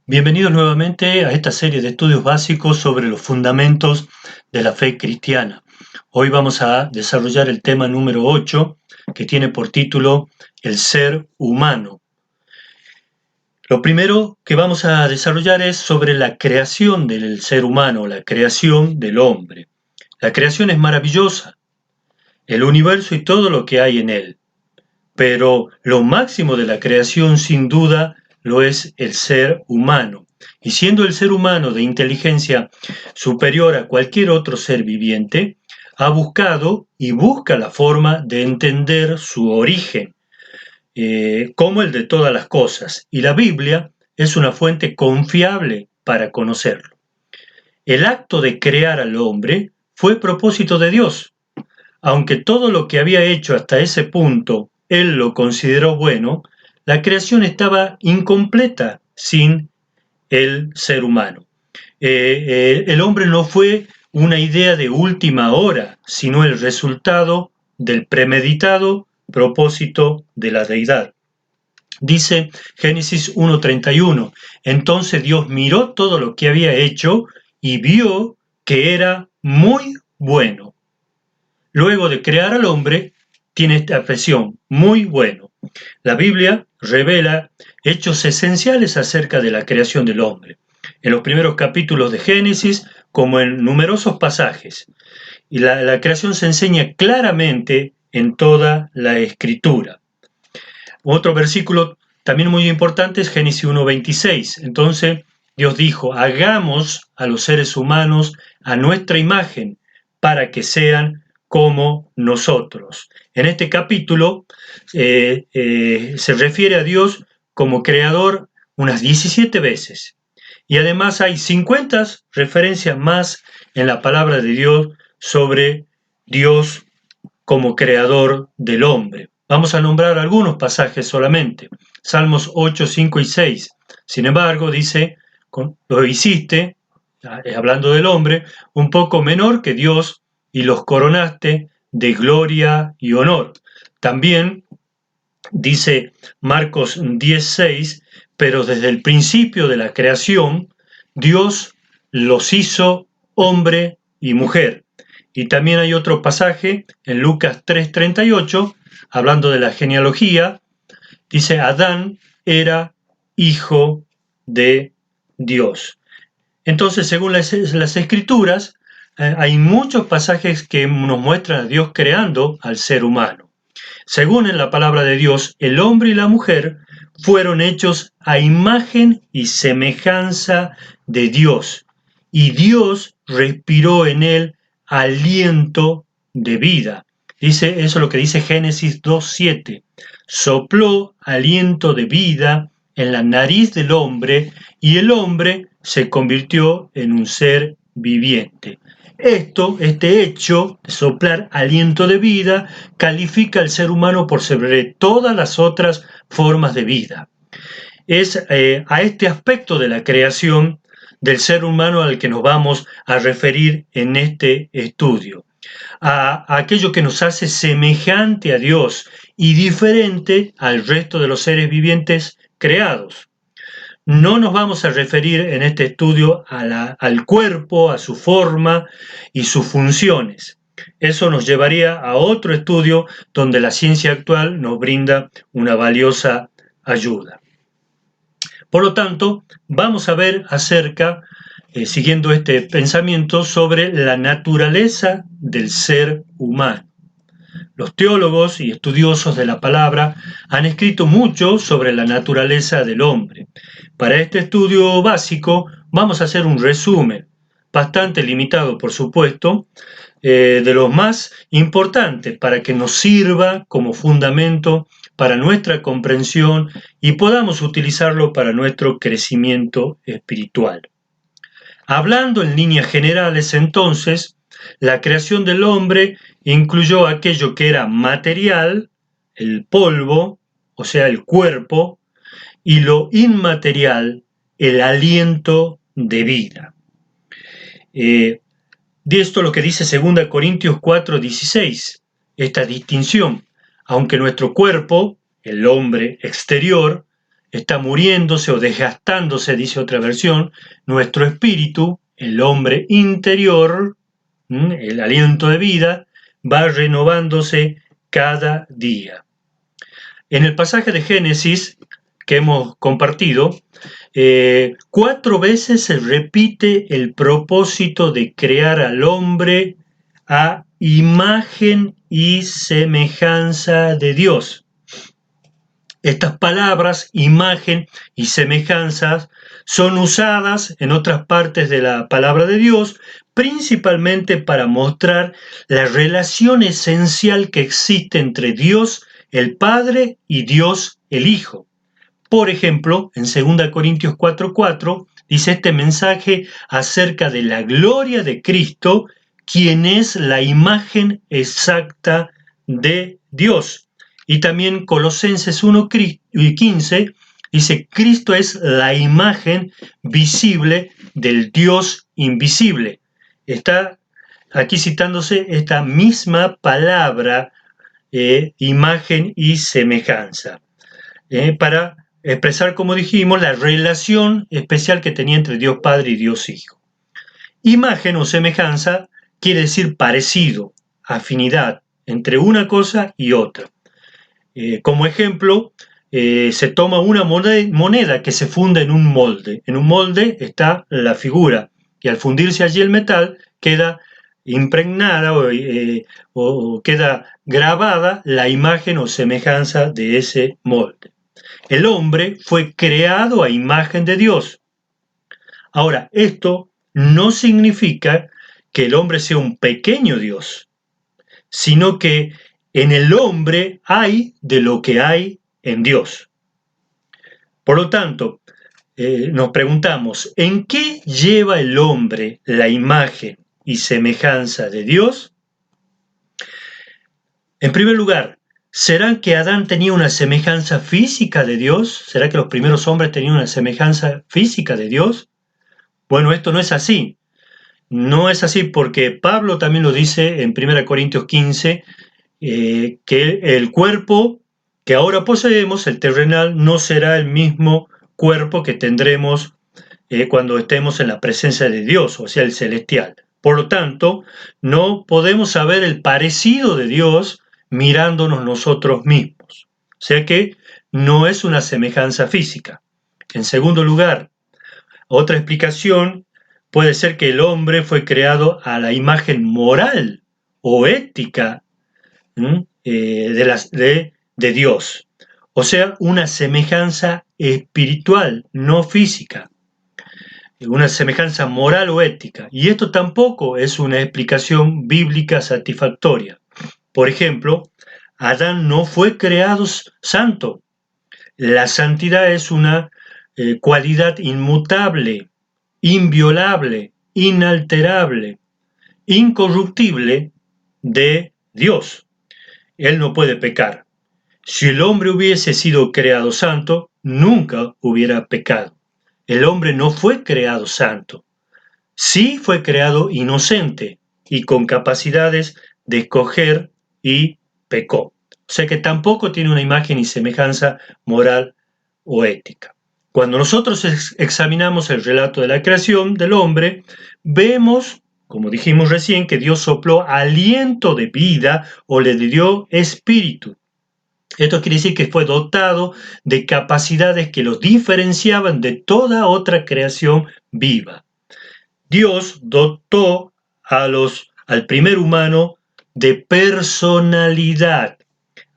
Bienvenidos nuevamente a esta serie de estudios básicos sobre los fundamentos de la fe cristiana. Hoy vamos a desarrollar el tema número 8, que tiene por título El ser humano. Lo primero que vamos a desarrollar es sobre la creación del ser humano, la creación del hombre. La creación es maravillosa, el universo y todo lo que hay en él. Pero lo máximo de la creación, sin duda, lo es el ser humano. Y siendo el ser humano de inteligencia superior a cualquier otro ser viviente, ha buscado y busca la forma de entender su origen, como el de todas las cosas. Y la Biblia es una fuente confiable para conocerlo. El acto de crear al hombre fue propósito de Dios. Aunque todo lo que había hecho hasta ese punto él lo consideró bueno, la creación estaba incompleta sin el ser humano. El hombre no fue una idea de última hora, sino el resultado del premeditado propósito de la deidad. Dice Génesis 1:31, entonces Dios miró todo lo que había hecho y vio que era muy bueno. Luego de crear al hombre, tiene esta expresión, muy bueno. La Biblia revela hechos esenciales acerca de la creación del hombre, en los primeros capítulos de Génesis, como en numerosos pasajes. Y la creación se enseña claramente en toda la Escritura. Otro versículo también muy importante es Génesis 1:26. Entonces Dios dijo, hagamos a los seres humanos a nuestra imagen para que sean como nosotros. En este capítulo se refiere a Dios como creador unas 17 veces. Y además hay 50 referencias más en la palabra de Dios sobre Dios como creador del hombre. Vamos a nombrar algunos pasajes solamente. Salmos 8, 5 y 6. Sin embargo, dice, lo hiciste, hablando del hombre, un poco menor que Dios y los coronaste de gloria y honor. También dice Marcos 10, 6, pero desde el principio de la creación, Dios los hizo hombre y mujer. Y también hay otro pasaje en Lucas 3:38, hablando de la genealogía, dice, Adán era hijo de Dios. Entonces, según las escrituras, hay muchos pasajes que nos muestran a Dios creando al ser humano. Según en la palabra de Dios, el hombre y la mujer fueron hechos a imagen y semejanza de Dios, y Dios respiró en él aliento de vida. Dice, eso es lo que dice Génesis 2:7. Sopló aliento de vida en la nariz del hombre y el hombre se convirtió en un ser viviente. Este hecho de soplar aliento de vida califica al ser humano por sobre todas las otras formas de vida. Es a este aspecto de la creación del ser humano al que nos vamos a referir en este estudio, a aquello que nos hace semejante a Dios y diferente al resto de los seres vivientes creados. No nos vamos a referir en este estudio al cuerpo, a su forma y sus funciones. Eso nos llevaría a otro estudio donde la ciencia actual nos brinda una valiosa ayuda. Por lo tanto, vamos a ver acerca, siguiendo este pensamiento, sobre la naturaleza del ser humano. Los teólogos y estudiosos de la palabra han escrito mucho sobre la naturaleza del hombre. Para este estudio básico vamos a hacer un resumen, bastante limitado por supuesto, de los más importantes para que nos sirva como fundamento para nuestra comprensión y podamos utilizarlo para nuestro crecimiento espiritual. Hablando en líneas generales, entonces, la creación del hombre incluyó aquello que era material, el polvo, o sea, el cuerpo, y lo inmaterial, el aliento de vida. De esto lo que dice 2 Corintios 4:16. esta distinción. Aunque nuestro cuerpo, el hombre exterior, está muriéndose o desgastándose, dice otra versión, nuestro espíritu, el hombre interior, el aliento de vida, va renovándose cada día. En el pasaje de Génesis que hemos compartido, 4 veces se repite el propósito de crear al hombre a imagen y semejanza de Dios. Estas palabras, imagen y semejanzas, son usadas en otras partes de la palabra de Dios, principalmente para mostrar la relación esencial que existe entre Dios el Padre y Dios el Hijo. Por ejemplo, en 2 Corintios 4:4 dice este mensaje acerca de la gloria de Cristo, quien es la imagen exacta de Dios. Y también Colosenses 1:15 dice, Cristo es la imagen visible del Dios invisible. Está aquí citándose esta misma palabra, imagen y semejanza, para expresar, como dijimos, la relación especial que tenía entre Dios Padre y Dios Hijo. Imagen o semejanza quiere decir parecido, afinidad entre una cosa y otra. Como ejemplo, se toma una moneda que se funda en un molde. En un molde está la figura y al fundirse allí el metal queda impregnada o queda grabada la imagen o semejanza de ese molde. El hombre fue creado a imagen de Dios. Ahora, esto no significa que el hombre sea un pequeño Dios, sino que en el hombre hay de lo que hay en Dios. Por lo tanto, nos preguntamos, ¿en qué lleva el hombre la imagen y semejanza de Dios? En primer lugar, ¿será que Adán tenía una semejanza física de Dios? ¿Será que los primeros hombres tenían una semejanza física de Dios? Bueno, esto no es así. No es así porque Pablo también lo dice en 1 Corintios 15, que el cuerpo que ahora poseemos, el terrenal, no será el mismo cuerpo que tendremos cuando estemos en la presencia de Dios, o sea, el celestial. Por lo tanto, no podemos saber el parecido de Dios mirándonos nosotros mismos. O sea que no es una semejanza física. En segundo lugar, otra explicación puede ser que el hombre fue creado a la imagen moral o ética de Dios. O sea, una semejanza espiritual, no física. Una semejanza moral o ética. Y esto tampoco es una explicación bíblica satisfactoria. Por ejemplo, Adán no fue creado santo. La santidad es una cualidad inmutable, inviolable, inalterable, incorruptible de Dios. Él no puede pecar. Si el hombre hubiese sido creado santo, nunca hubiera pecado. El hombre no fue creado santo. Sí fue creado inocente y con capacidades de escoger y pecó. O sea que tampoco tiene una imagen y semejanza moral o ética. Cuando nosotros examinamos el relato de la creación del hombre, vemos, como dijimos recién, que Dios sopló aliento de vida o le dio espíritu. Esto quiere decir que fue dotado de capacidades que los diferenciaban de toda otra creación viva. Dios dotó al primer humano de personalidad,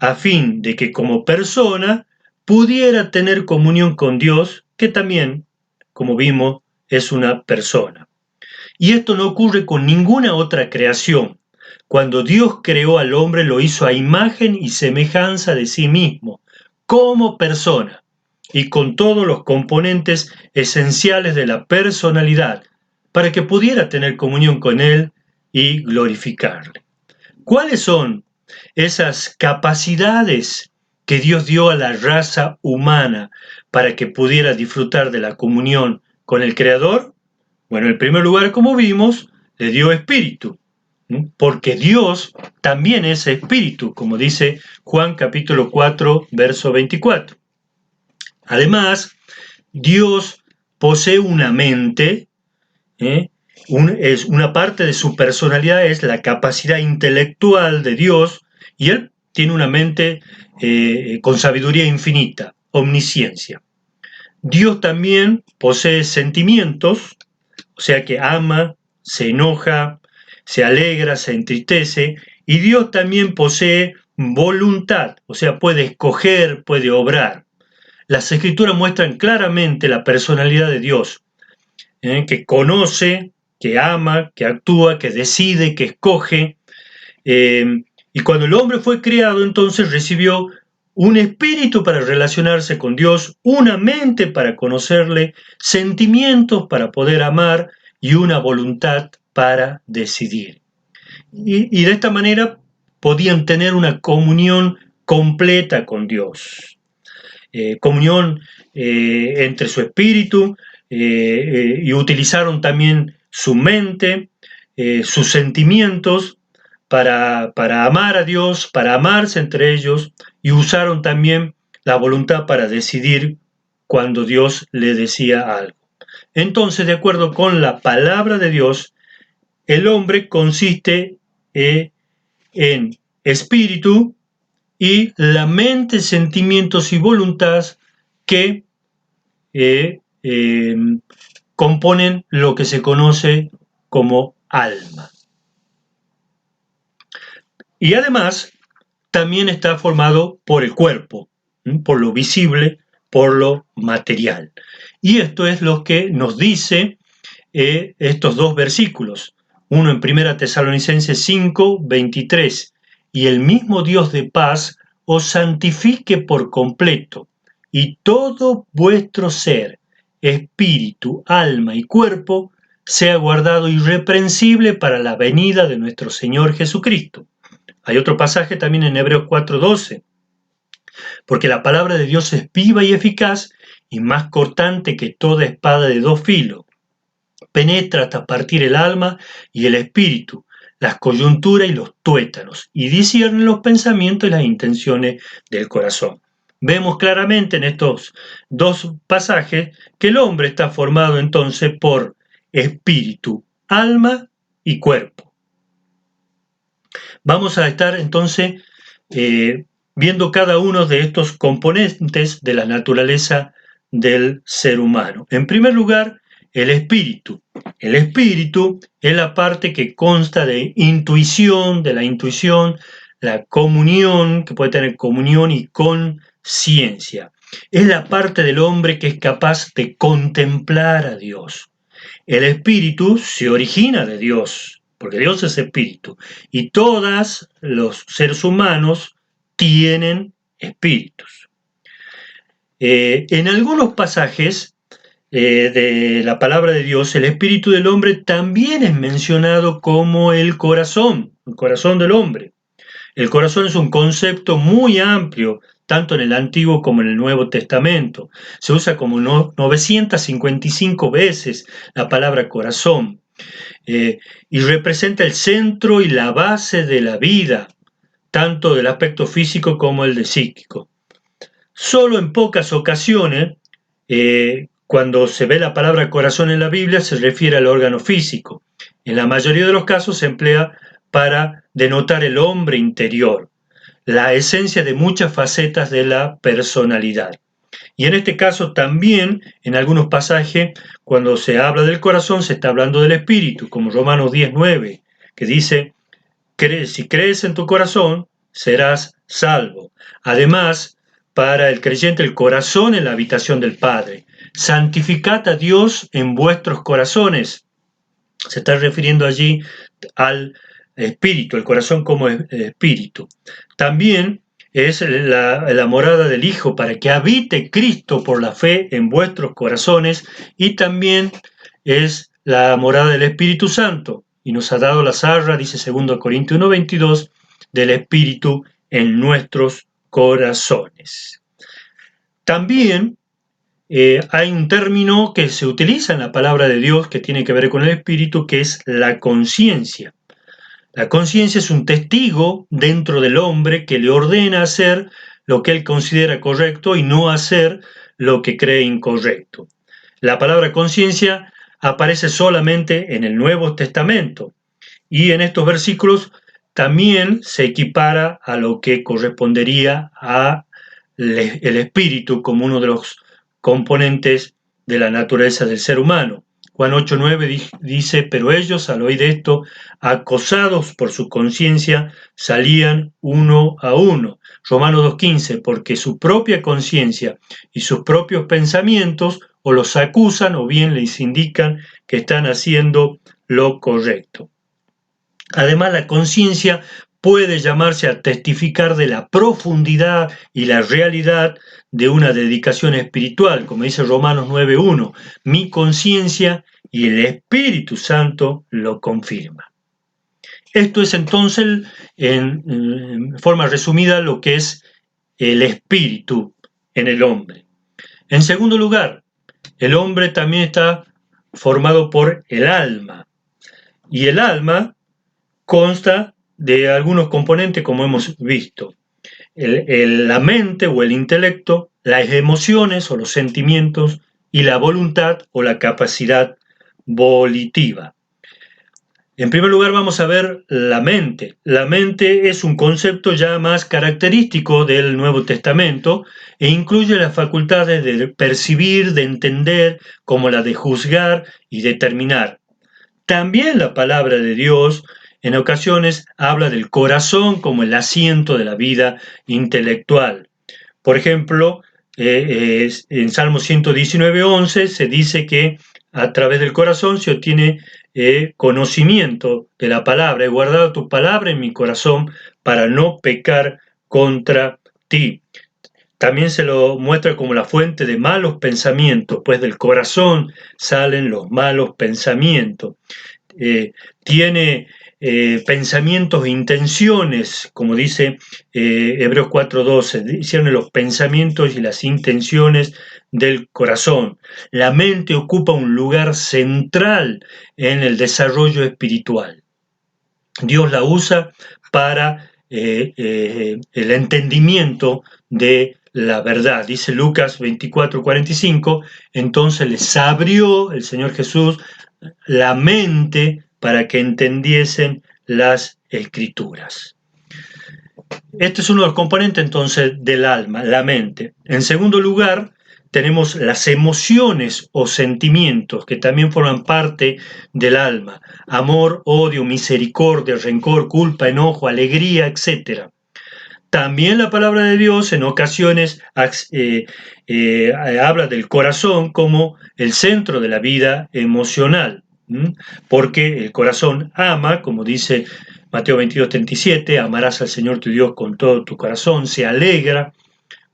a fin de que como persona pudiera tener comunión con Dios, que también, como vimos, es una persona. Y esto no ocurre con ninguna otra creación. Cuando Dios creó al hombre, lo hizo a imagen y semejanza de sí mismo, como persona, y con todos los componentes esenciales de la personalidad, para que pudiera tener comunión con Él y glorificarle. ¿Cuáles son esas capacidades que Dios dio a la raza humana para que pudiera disfrutar de la comunión con el Creador? Bueno, en primer lugar, como vimos, le dio espíritu. porque Dios también es espíritu, como dice Juan capítulo 4, verso 24. Además, Dios posee una mente, es una parte de su personalidad, es la capacidad intelectual de Dios, y Él tiene una mente con sabiduría infinita, omnisciencia. Dios también posee sentimientos, o sea que ama, se enoja, se alegra, se entristece, y Dios también posee voluntad, o sea, puede escoger, puede obrar. Las escrituras muestran claramente la personalidad de Dios, que conoce, que ama, que actúa, que decide, que escoge. Y cuando el hombre fue creado, entonces recibió un espíritu para relacionarse con Dios, una mente para conocerle, sentimientos para poder amar y una voluntad para decidir. Y de esta manera podían tener una comunión completa con Dios. Comunión entre su espíritu, y utilizaron también su mente, sus sentimientos para amar a Dios, para amarse entre ellos, y usaron también la voluntad para decidir cuando Dios le decía algo. Entonces, de acuerdo con la palabra de Dios, el hombre consiste en espíritu y la mente, sentimientos y voluntad que eh, eh, componen lo que se conoce como alma. Y además, también está formado por el cuerpo, por lo visible, por lo material. Y esto es lo que nos dice estos dos versículos. Uno en 1 Tesalonicenses 5, 23. Y el mismo Dios de paz os santifique por completo, y todo vuestro ser, espíritu, alma y cuerpo, sea guardado irreprensible para la venida de nuestro Señor Jesucristo. Hay otro pasaje también en Hebreos 4:12, porque la palabra de Dios es viva y eficaz y más cortante que toda espada de dos filos. Penetra hasta partir el alma y el espíritu, las coyunturas y los tuétanos, y discierne los pensamientos y las intenciones del corazón. Vemos claramente en estos dos pasajes que el hombre está formado entonces por espíritu, alma y cuerpo. Vamos a estar entonces viendo cada uno de estos componentes de la naturaleza del ser humano. En primer lugar, el espíritu. El espíritu es la parte que consta de intuición, de la intuición, la comunión, que puede tener comunión y conciencia. Es la parte del hombre que es capaz de contemplar a Dios. El espíritu se origina de Dios, porque Dios es espíritu, y todos los seres humanos tienen espíritus. En algunos pasajes de la palabra de Dios, el espíritu del hombre también es mencionado como el corazón del hombre. El corazón es un concepto muy amplio, tanto en el Antiguo como en el Nuevo Testamento. Se usa como 955 veces la palabra corazón, y representa el centro y la base de la vida, tanto del aspecto físico como el de psíquico. Solo en pocas ocasiones, cuando se ve la palabra corazón en la Biblia, se refiere al órgano físico. En la mayoría de los casos se emplea para denotar el hombre interior, la esencia de muchas facetas de la personalidad. Y en este caso también, en algunos pasajes, cuando se habla del corazón, se está hablando del espíritu, como Romanos 10:9, que dice, si crees en tu corazón, serás salvo. Además, para el creyente, el corazón es la habitación del Padre. Santificad a Dios en vuestros corazones. Se está refiriendo allí al espíritu, el corazón como espíritu. También es la morada del Hijo, para que habite Cristo por la fe en vuestros corazones, y también es la morada del Espíritu Santo, y nos ha dado las arras, dice 2 Corintios 1:22, del Espíritu en nuestros corazones. También hay un término que se utiliza en la palabra de Dios que tiene que ver con el Espíritu, que es la conciencia. La conciencia es un testigo dentro del hombre que le ordena hacer lo que él considera correcto y no hacer lo que cree incorrecto. La palabra conciencia aparece solamente en el Nuevo Testamento y en estos versículos también se equipara a lo que correspondería a el espíritu como uno de los componentes de la naturaleza del ser humano. Juan 8:9 dice, pero ellos al oír esto, acosados por su conciencia, salían uno a uno. Romanos 2:15, porque su propia conciencia y sus propios pensamientos o los acusan o bien les indican que están haciendo lo correcto. Además, la conciencia puede llamarse a testificar de la profundidad y la realidad de una dedicación espiritual, como dice Romanos 9:1. Mi conciencia y el Espíritu Santo lo confirman. Esto es entonces, en forma resumida, lo que es el espíritu en el hombre. En segundo lugar, el hombre también está formado por el alma. Y el alma consta de algunos componentes, como hemos visto. La mente o el intelecto, las emociones o los sentimientos y la voluntad o la capacidad volitiva. En primer lugar vamos a ver la mente. La mente es un concepto ya más característico del Nuevo Testamento e incluye las facultades de percibir, de entender, como la de juzgar y determinar. También la palabra de Dios en ocasiones habla del corazón como el asiento de la vida intelectual. Por ejemplo, en Salmo 119:11 se dice que a través del corazón se obtiene conocimiento de la palabra. He guardado tu palabra en mi corazón para no pecar contra ti. También se lo muestra como la fuente de malos pensamientos, pues del corazón salen los malos pensamientos. Tiene pensamientos e intenciones, como dice Hebreos 4:12, dicen los pensamientos y las intenciones del corazón. La mente ocupa un lugar central en el desarrollo espiritual. Dios la usa para el entendimiento de la verdad. Dice Lucas 24:45, entonces les abrió el Señor Jesús la mente para que entendiesen las escrituras. Este es uno de los componentes entonces del alma, la mente. En segundo lugar, tenemos las emociones o sentimientos que también forman parte del alma. Amor, odio, misericordia, rencor, culpa, enojo, alegría, etc. También la palabra de Dios en ocasiones habla del corazón como el centro de la vida emocional, porque el corazón ama, como dice Mateo 22:37, amarás al Señor tu Dios con todo tu corazón, se alegra,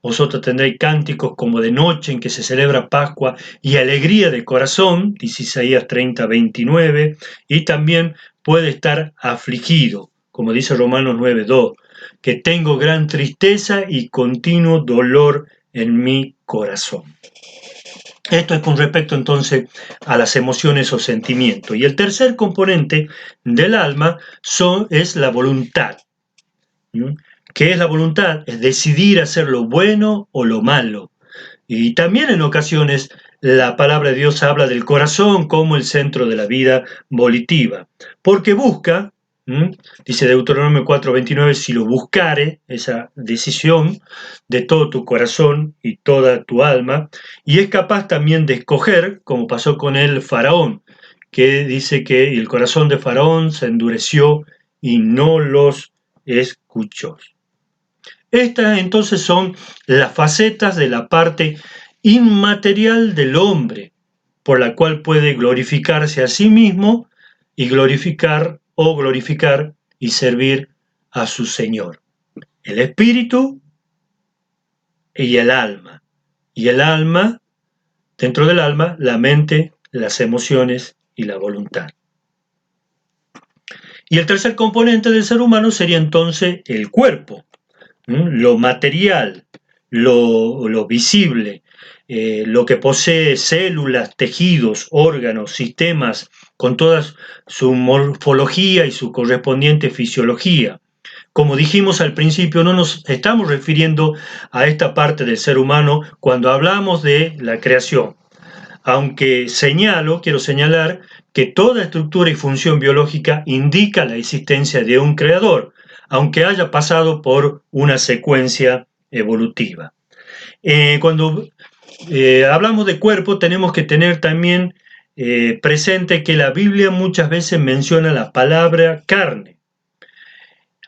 vosotros tendréis cánticos como de noche en que se celebra Pascua y alegría de corazón, dice Isaías 30:29, y también puede estar afligido, como dice Romanos 9:2, que tengo gran tristeza y continuo dolor en mi corazón. Esto es con respecto entonces a las emociones o sentimientos. Y el tercer componente del alma es la voluntad. ¿Qué es la voluntad? Es decidir hacer lo bueno o lo malo. Y también en ocasiones la palabra de Dios habla del corazón como el centro de la vida volitiva, porque busca, dice Deuteronomio 4:29, si lo buscare, esa decisión de todo tu corazón y toda tu alma, y es capaz también de escoger, como pasó con el faraón, que dice que el corazón de faraón se endureció y no los escuchó. Estas entonces son las facetas de la parte inmaterial del hombre, por la cual puede glorificarse a sí mismo y glorificar y servir a su Señor. El espíritu y el alma. Y el alma, dentro del alma, la mente, las emociones y la voluntad. Y el tercer componente del ser humano sería entonces el cuerpo. Lo material, lo visible, lo que posee células, tejidos, órganos, sistemas, con toda su morfología y su correspondiente fisiología. Como dijimos al principio, no nos estamos refiriendo a esta parte del ser humano cuando hablamos de la creación. Aunque quiero señalar que toda estructura y función biológica indica la existencia de un creador, aunque haya pasado por una secuencia evolutiva. Cuando hablamos de cuerpo, tenemos que tener también presente que la Biblia muchas veces menciona la palabra carne.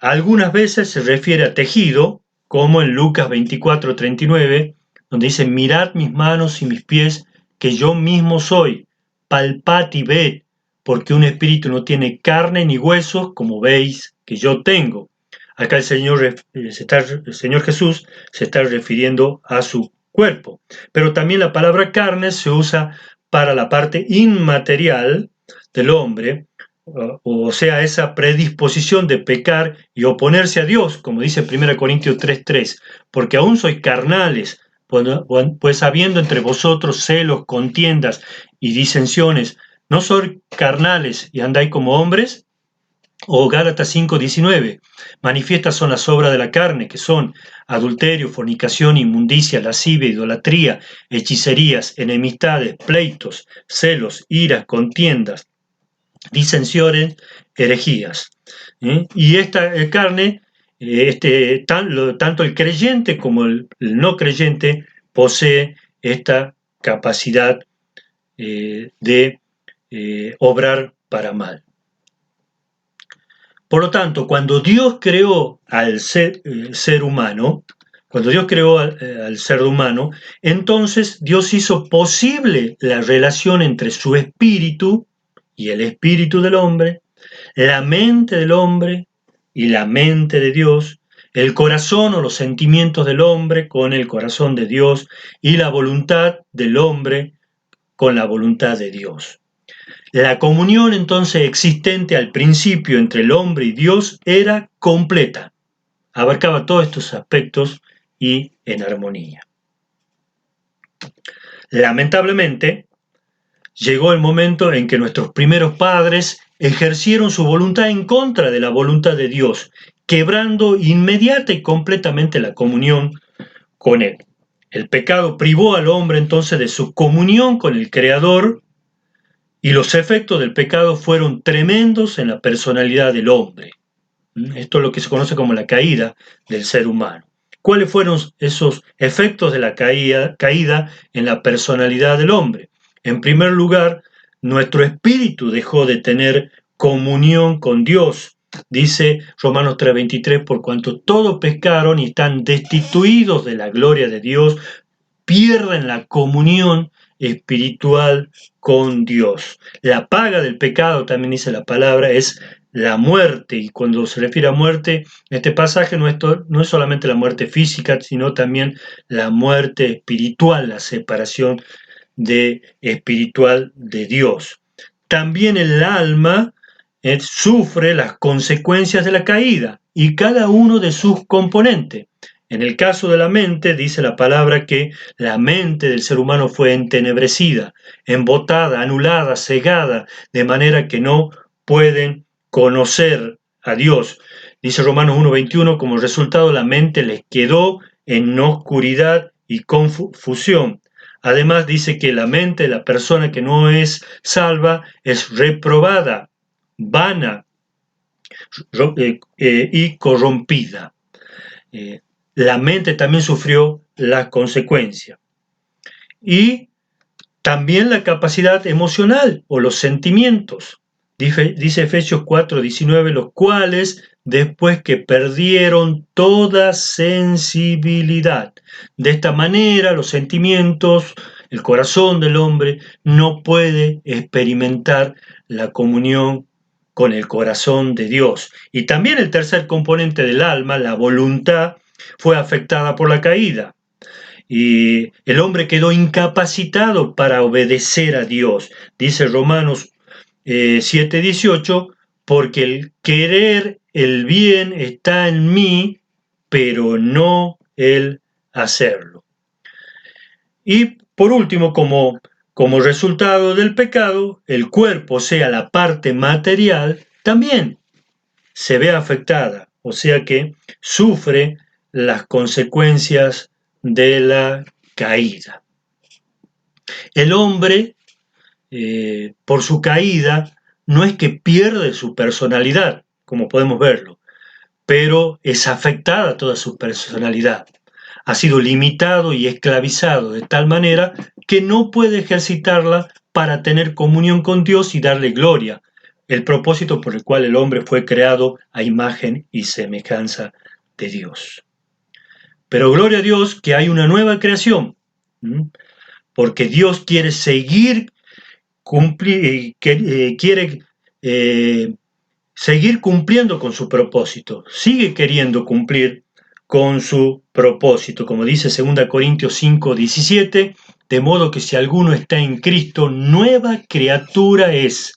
Algunas veces se refiere a tejido, como en Lucas 24:39, donde dice: mirad mis manos y mis pies, que yo mismo soy, palpad y ved, porque un espíritu no tiene carne ni huesos, como veis que yo tengo. Acá el Señor Jesús se está refiriendo a su cuerpo. Pero también la palabra carne se usa para la parte inmaterial del hombre, o sea, esa predisposición de pecar y oponerse a Dios, como dice 1 Corintios 3:3, porque aún sois carnales, pues habiendo entre vosotros celos, contiendas y disensiones, ¿no sois carnales y andáis como hombres? O Gálatas 5:19, manifiestas son las obras de la carne, que son adulterio, fornicación, inmundicia, lascivia, idolatría, hechicerías, enemistades, pleitos, celos, iras, contiendas, disensiones, herejías. Y esta carne, tanto el creyente como el no creyente posee esta capacidad de obrar para mal. Por lo tanto, cuando Dios creó al ser humano, cuando Dios creó al ser humano, entonces Dios hizo posible la relación entre su espíritu y el espíritu del hombre, la mente del hombre y la mente de Dios, el corazón o los sentimientos del hombre con el corazón de Dios y la voluntad del hombre con la voluntad de Dios. La comunión entonces existente al principio entre el hombre y Dios era completa, abarcaba todos estos aspectos y en armonía. Lamentablemente, llegó el momento en que nuestros primeros padres ejercieron su voluntad en contra de la voluntad de Dios, quebrando inmediata y completamente la comunión con Él. El pecado privó al hombre entonces de su comunión con el Creador, y los efectos del pecado fueron tremendos en la personalidad del hombre. Esto es lo que se conoce como la caída del ser humano. ¿Cuáles fueron esos efectos de la caída en la personalidad del hombre? En primer lugar, nuestro espíritu dejó de tener comunión con Dios. Dice Romanos 3:23, por cuanto todos pecaron y están destituidos de la gloria de Dios, pierden la comunión espiritual con Dios. La paga del pecado, también dice la palabra, es la muerte, y cuando se refiere a muerte, este pasaje no es solamente la muerte física, sino también la muerte espiritual, la separación espiritual de Dios. También el alma sufre las consecuencias de la caída y cada uno de sus componentes. En el caso de la mente, dice la palabra que la mente del ser humano fue entenebrecida, embotada, anulada, cegada, de manera que no pueden conocer a Dios. Dice Romanos 1:21, como resultado la mente les quedó en oscuridad y confusión. Además dice que la mente de la persona que no es salva es reprobada, vana y corrompida. La mente también sufrió las consecuencias. Y también la capacidad emocional o los sentimientos. Dice Efesios 4:19, los cuales, después que perdieron toda sensibilidad. De esta manera, los sentimientos, el corazón del hombre no puede experimentar la comunión con el corazón de Dios. Y también el tercer componente del alma, la voluntad, fue afectada por la caída. Y el hombre quedó incapacitado para obedecer a Dios. Dice Romanos 7:18, porque el querer el bien está en mí, pero no el hacerlo. Y Por último, como resultado del pecado, el cuerpo, o sea, la parte material, también se ve afectada, o sea que sufre las consecuencias de la caída. El hombre, por su caída, no es que pierde su personalidad, como podemos verlo, pero es afectada toda su personalidad. Ha sido limitado y esclavizado de tal manera que no puede ejercitarla para tener comunión con Dios y darle gloria, el propósito por el cual el hombre fue creado a imagen y semejanza de Dios. Pero gloria a Dios que hay una nueva creación, porque Dios quiere seguir quiere seguir cumpliendo con su propósito, sigue queriendo cumplir con su propósito, como dice 2 Corintios 5:17, de modo que si alguno está en Cristo, nueva criatura es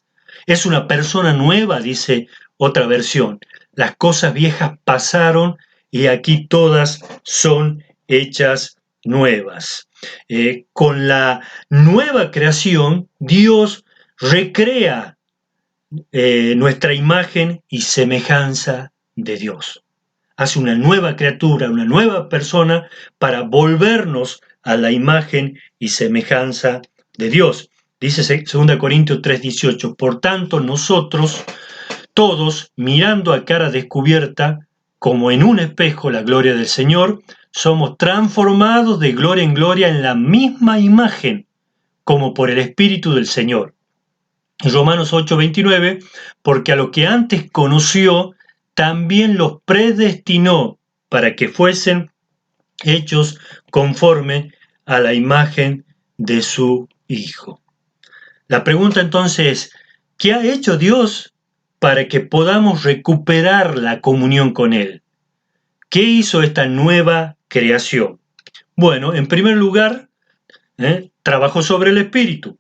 una persona nueva, dice otra versión. Las cosas viejas pasaron y aquí todas son hechas nuevas. Con la nueva creación, Dios recrea nuestra imagen y semejanza de Dios. Hace una nueva criatura, una nueva persona para volvernos a la imagen y semejanza de Dios. Dice 2 Corintios 3:18, por tanto nosotros todos, mirando a cara descubierta, como en un espejo la gloria del Señor, somos transformados de gloria en gloria en la misma imagen, como por el Espíritu del Señor. Romanos 8:29, porque a lo que antes conoció, también los predestinó para que fuesen hechos conforme a la imagen de su Hijo. La pregunta entonces es, ¿qué ha hecho Dios para que podamos recuperar la comunión con Él? ¿Qué hizo esta nueva creación? Bueno, en primer lugar, trabajó sobre el espíritu,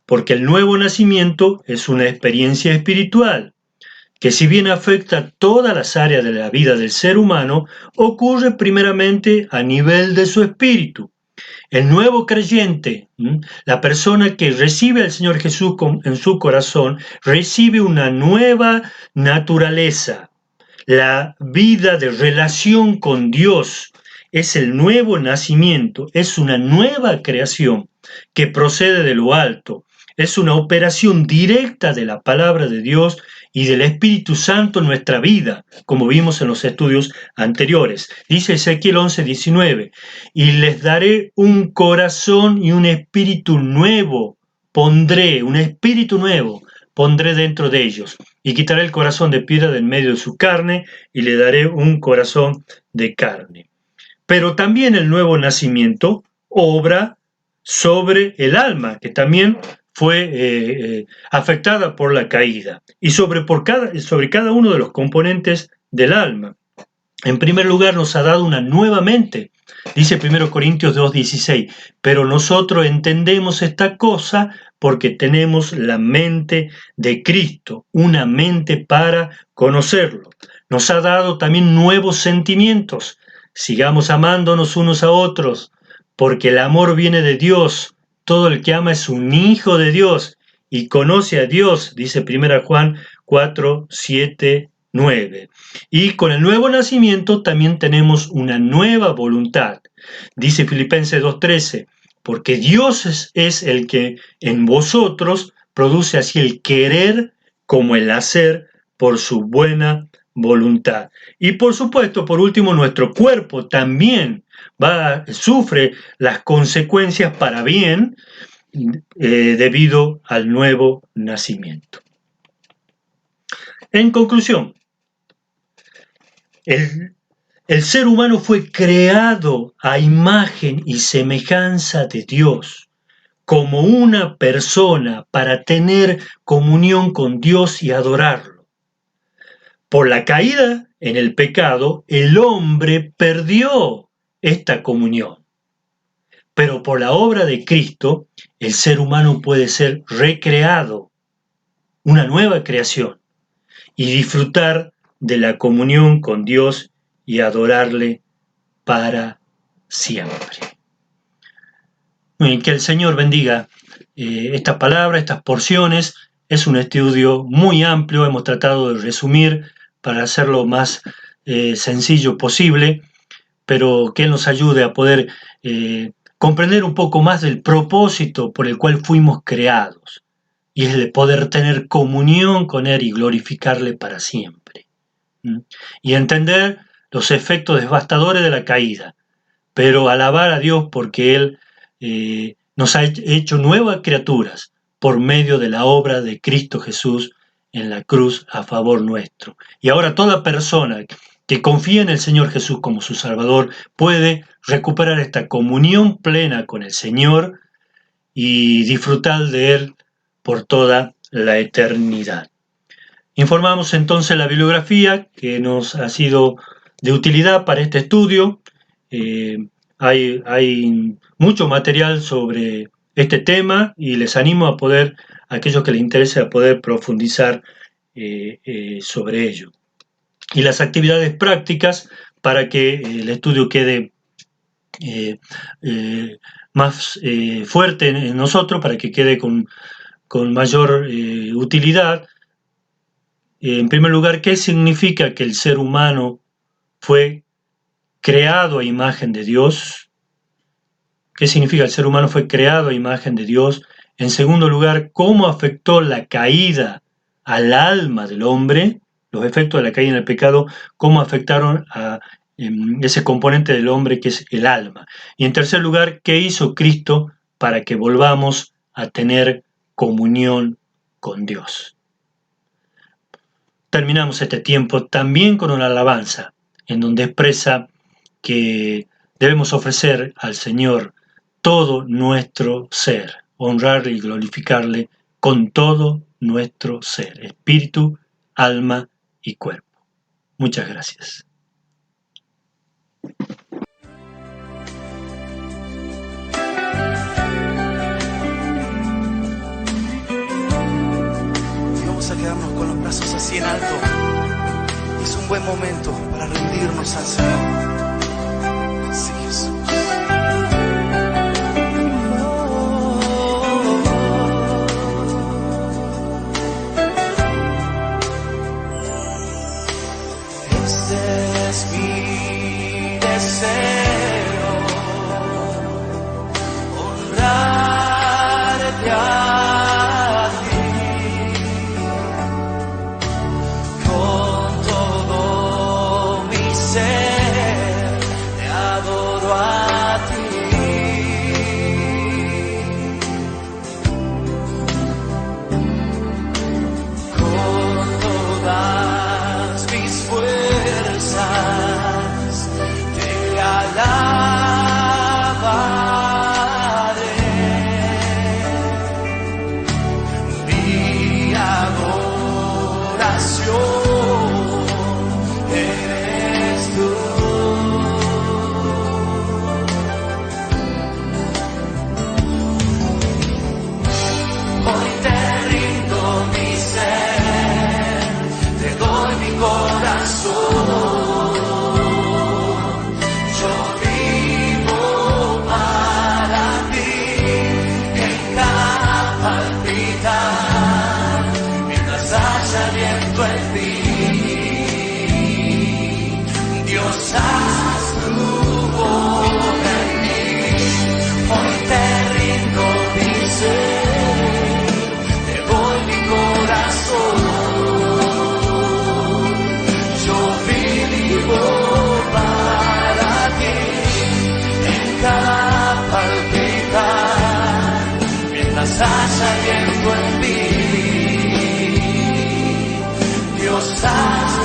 porque el nuevo nacimiento es una experiencia espiritual, que si bien afecta todas las áreas de la vida del ser humano, ocurre primeramente a nivel de su espíritu. El nuevo creyente, la persona que recibe al Señor Jesús en su corazón, recibe una nueva naturaleza. La vida de relación con Dios es el nuevo nacimiento, es una nueva creación que procede de lo alto. Es una operación directa de la palabra de Dios y del Espíritu Santo en nuestra vida, como vimos en los estudios anteriores. Dice Ezequiel 11:19, y les daré un corazón y un espíritu nuevo, un espíritu nuevo pondré dentro de ellos, y quitaré el corazón de piedra del medio de su carne, y le daré un corazón de carne. Pero también el nuevo nacimiento obra sobre el alma, que también fue afectada por la caída, y sobre cada uno de los componentes del alma. En primer lugar, nos ha dado una nueva mente. Dice 1 Corintios 2:16, pero nosotros entendemos esta cosa porque tenemos la mente de Cristo, una mente para conocerlo. Nos ha dado también nuevos sentimientos. Sigamos amándonos unos a otros, porque el amor viene de Dios. Todo el que ama es un hijo de Dios y conoce a Dios, dice 1 Juan 4:7-9. Y con el nuevo nacimiento también tenemos una nueva voluntad. Dice Filipenses 2:13, porque Dios es el que en vosotros produce así el querer como el hacer por su buena voluntad. Y por supuesto, por último, nuestro cuerpo también sufre las consecuencias para bien debido al nuevo nacimiento. En conclusión, el ser humano fue creado a imagen y semejanza de Dios, como una persona para tener comunión con Dios y adorarlo. Por la caída en el pecado, el hombre perdió esta comunión. Pero por la obra de Cristo, el ser humano puede ser recreado, una nueva creación, y disfrutar de la comunión con Dios y adorarle para siempre. Muy bien, que el Señor bendiga estas palabras, estas porciones. Es un estudio muy amplio, hemos tratado de resumir para hacerlo más sencillo posible, pero que Él nos ayude a poder comprender un poco más del propósito por el cual fuimos creados, y es de poder tener comunión con Él y glorificarle para siempre. Y entender los efectos devastadores de la caída, pero alabar a Dios porque Él nos ha hecho nuevas criaturas por medio de la obra de Cristo Jesús en la cruz a favor nuestro. Y ahora toda persona que confía en el Señor Jesús como su Salvador puede recuperar esta comunión plena con el Señor y disfrutar de Él por toda la eternidad. Informamos entonces la bibliografía que nos ha sido de utilidad para este estudio. Hay mucho material sobre este tema y les animo a poder, a aquellos que les interese, a poder profundizar sobre ello. Y las actividades prácticas para que el estudio quede más fuerte en nosotros, para que quede con mayor utilidad. En primer lugar, ¿qué significa que el ser humano fue creado a imagen de Dios? ¿Qué significa el ser humano fue creado a imagen de Dios? En segundo lugar, ¿cómo afectó la caída al alma del hombre? Los efectos de la caída en el pecado, ¿cómo afectaron a ese componente del hombre que es el alma? Y en tercer lugar, ¿qué hizo Cristo para que volvamos a tener comunión con Dios? Terminamos este tiempo también con una alabanza, en donde expresa que debemos ofrecer al Señor todo nuestro ser, honrarle y glorificarle con todo nuestro ser, espíritu, alma y cuerpo. Muchas gracias. Vamos a quedarnos con los brazos así en alto. Es un buen momento para rendirnos al Señor. Sí, Jesús. Este es mi deseo, honrarte a ti con todo mi ser, te adoro a ti. Con todas mis fuerzas te alabaré. Mi adoración eres tú. Hoy te rindo mi ser, te doy mi corazón. Yo vivo para ti, en cada palpitar, mientras haya viento en ti. Dios, haz tu obra en mí. Hoy te rindo mi ser, te doy mi corazón. Yo vivo para ti, en cada palpitar, mientras haya viento en ti. Dios, haz